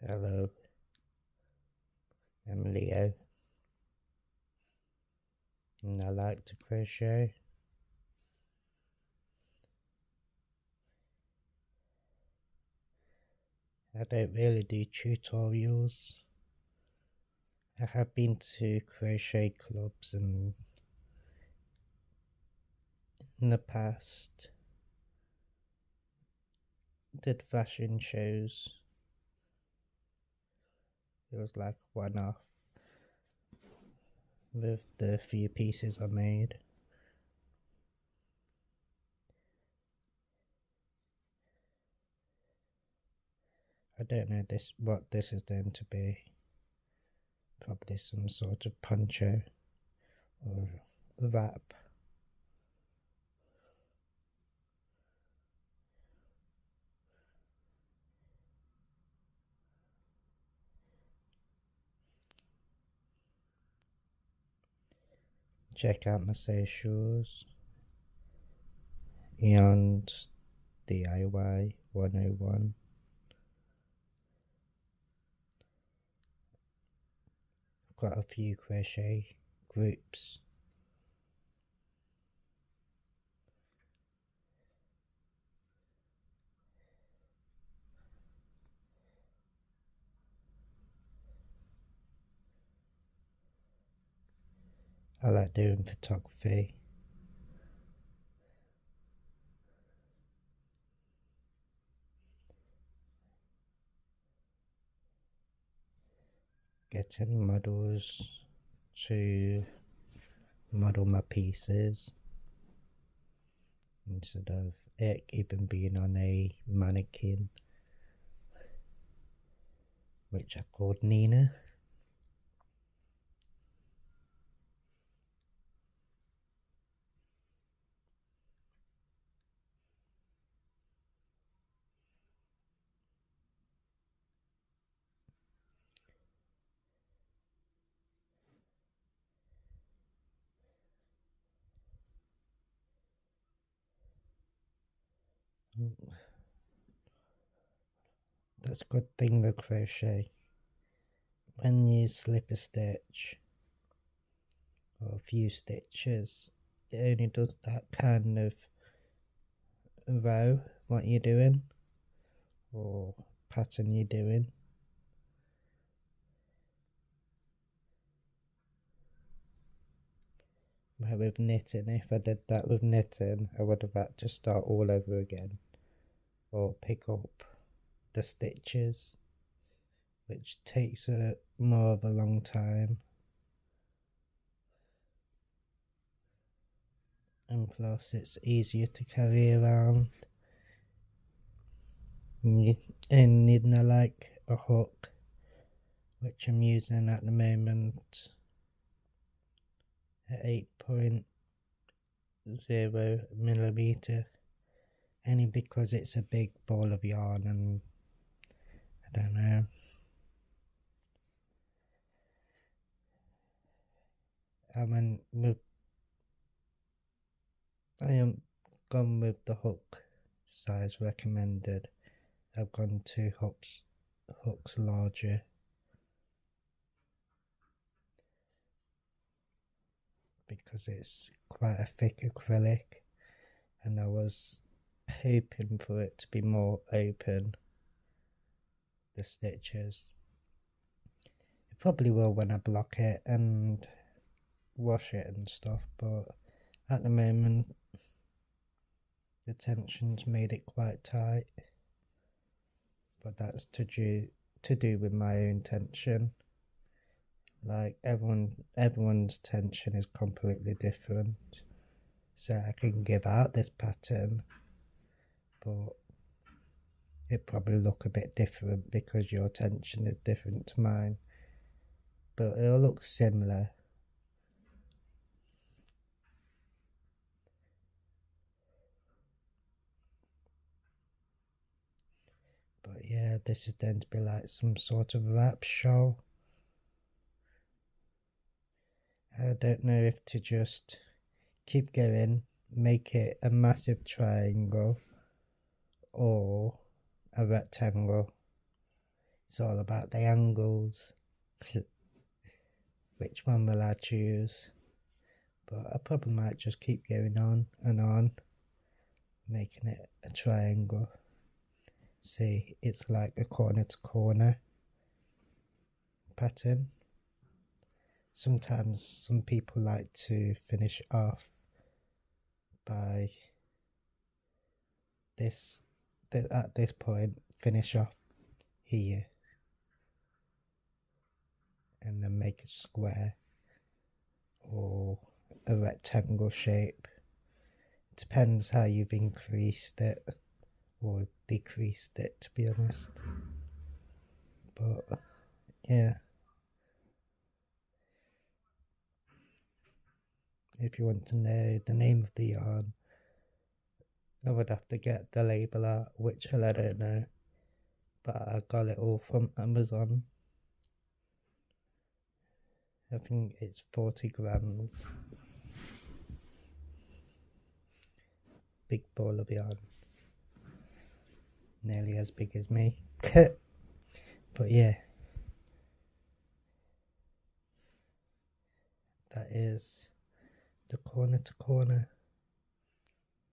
Hello, I'm Leo, and I like to crochet. I don't really do tutorials. I have been to crochet clubs and in the past did fashion shows. It was like one off with the few pieces I made. I don't know what this is going to be. Probably some sort of poncho or wrap. Check out my socials. Eon's DIY 101. I've got a few crochet groups. I like doing photography. Getting models to model my pieces instead of it even being on a mannequin, which I called Nina. That's a good thing with crochet. When you slip a stitch or a few stitches, it only does that kind of row what you're doing or pattern you're doing. But with knitting, if I did that with knitting, I would have had to start all over again or pick up the stitches, which takes more of a long time, and plus it's easier to carry around. And needing like a hook, which I'm using at the moment at 8.0mm, only because it's a big ball of yarn and I don't know. I am gone with the hook size recommended. I've gone 2 hooks larger. Because it's quite a thick acrylic and I was hoping for it to be more open, the stitches. It probably will when I block it and wash it and stuff, but at the moment the tension's made it quite tight, but that's to do with my own tension. Like everyone's tension is completely different, so I can give out this pattern, but it probably look a bit different because your tension is different to mine, but it'll look similar. But yeah, this is going to be like some sort of wrap show. I don't know if to just keep going, make it a massive triangle or a rectangle. It's all about the angles. Which one will I choose? But I probably might just keep going on and on, making it a triangle. See, it's like a corner to corner pattern. Sometimes some people like to finish off by this, at this point, finish off here and then make a square or a rectangle shape. Depends how you've increased it or decreased it, to be honest. But yeah, if you want to know the name of the yarn, I would have to get the label out, which I don't know, but I got it all from Amazon. I think it's 40 grams. Big ball of yarn. Nearly as big as me. But yeah, that is the corner to corner.